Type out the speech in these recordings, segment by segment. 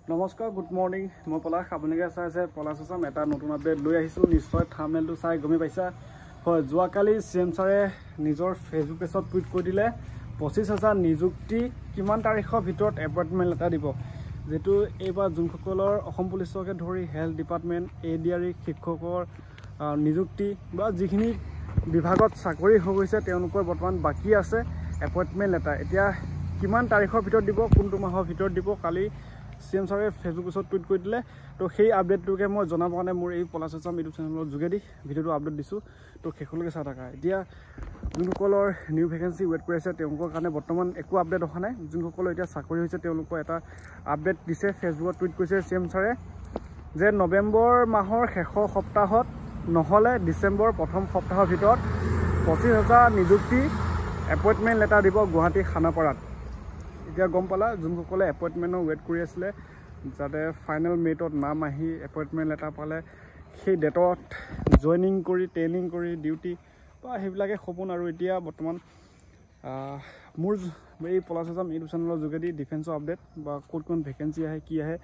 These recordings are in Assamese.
নমস্কাৰ গুড মৰ্নিং মই পলাশ আপোনালোকে চাই আছে পলাশ আছাম এটা নতুন আপডেট লৈ আহিছোঁ নিশ্চয় থাম্বনেইলটো চাই গমেই পাইছা হয় যোৱাকালি CM ছাৰে নিজৰ ফেচবুক পেজত টুইট কৰি দিলে 25,000 নিযুক্তি কিমান তাৰিখৰ ভিতৰত এপইণ্টমেণ্ট এটা দিব যেটো এইবাৰ যোনসকলৰ অসম পুলিচকে ধৰি হেল্থ ডিপাৰ্টমেণ্ট ADRE শিক্ষকৰ নিযুক্তি বা যিখিনি বিভাগত চাকৰি হৈ গৈছে তেওঁলোকৰ বৰ্তমান বাকি আছে এপইণ্টমেণ্ট লেটাৰ এতিয়া কিমান তাৰিখৰ ভিতৰত দিব কোনটো মাহৰ ভিতৰত দিব কালি CM ছাৰে ফেচবুক পেজত টুইট কৰি দিলে তো সেই আপডেটটোকে মই জনাব কাৰণে মোৰ এই পলাশ আছাম ইউটিউব চেনেলৰ যোগেদি ভিডিঅ'টো আপলোড দিছোঁ তো শেষলৈকে চাই থাকা এতিয়া যোনসকলৰ নিউ ভেকেঞ্চি ৱেইট কৰি আছে তেওঁলোকৰ কাৰণে বৰ্তমান একো আপডেট অহা নাই যোনসকলৰ এতিয়া চাকৰি হৈছে তেওঁলোকৰ এটা আপডেট দিছে ফেচবুকত টুইট কৰিছে CM ছাৰে যে নৱেম্বৰ মাহৰ শেষৰ সপ্তাহত নহ'লে ডিচেম্বৰ প্ৰথম সপ্তাহৰ ভিতৰত 25,000 নিযুক্তি এপইণ্টমেণ্ট লেটাৰ দিব গুৱাহাটী খানাপাৰাত এতিয়া গম পালা যোনসকলে এপইণ্টমেণ্টৰ ৱেইট কৰি আছিলে যাতে ফাইনেল মেৰিটত নাম আহি এপইণ্টমেণ্ট লেটাৰ পালে সেই ডেটত জইনিং কৰি ট্ৰেইনিং কৰি ডিউটি বা সেইবিলাকে সপোন আৰু এতিয়া বৰ্তমান মোৰ এই পলাশ আছাম ইউটিউব চেনেলৰ যোগেদি ডিফেন্সৰ আপডেট বা ক'ত কোন ভেকেঞ্চি আহে কি আহে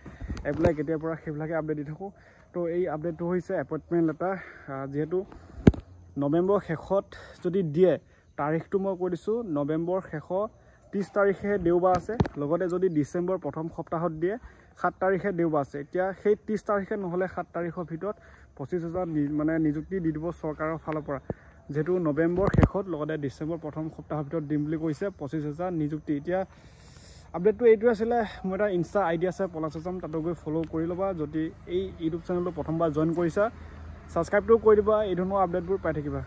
এপ্লাই কেতিয়াৰ পৰা সেইবিলাকে আপডেট দি থাকোঁ তো এই আপডেটটো হৈছে এপইণ্টমেণ্ট লেটাৰ যিহেতু নৱেম্বৰ শেষত যদি দিয়ে তাৰিখটো মই কৈ দিছোঁ নৱেম্বৰ শেষৰ 30 তাৰিখে দেওবাৰ আছে লগতে যদি ডিচেম্বৰ প্ৰথম সপ্তাহত দিয়ে 7 তাৰিখে দেওবাৰ আছে এতিয়া সেই 30 তাৰিখে নহ'লে 7 তাৰিখৰ ভিতৰত 25,000 মানে নিযুক্তি দি দিব চৰকাৰৰ ফালৰ পৰা যেহেতু নৱেম্বৰ শেষত লগতে ডিচেম্বৰ প্ৰথম সপ্তাহৰ ভিতৰত দিম বুলি কৈছে 25,000 নিযুক্তি এতিয়া আপডেটটো এইটো আছিলে মোৰ এটা ইনষ্টা আইডি আছে পলাশ আছাম তাতো গৈ ফ'ল' কৰি ল'বা যদি এই ইউটিউব চেনেলটো প্ৰথমবাৰ জইন কৰিছা ছাবস্ক্ৰাইবটো কৰি দিবা এই ধৰণৰ আপডেটবোৰ পাই থাকিবা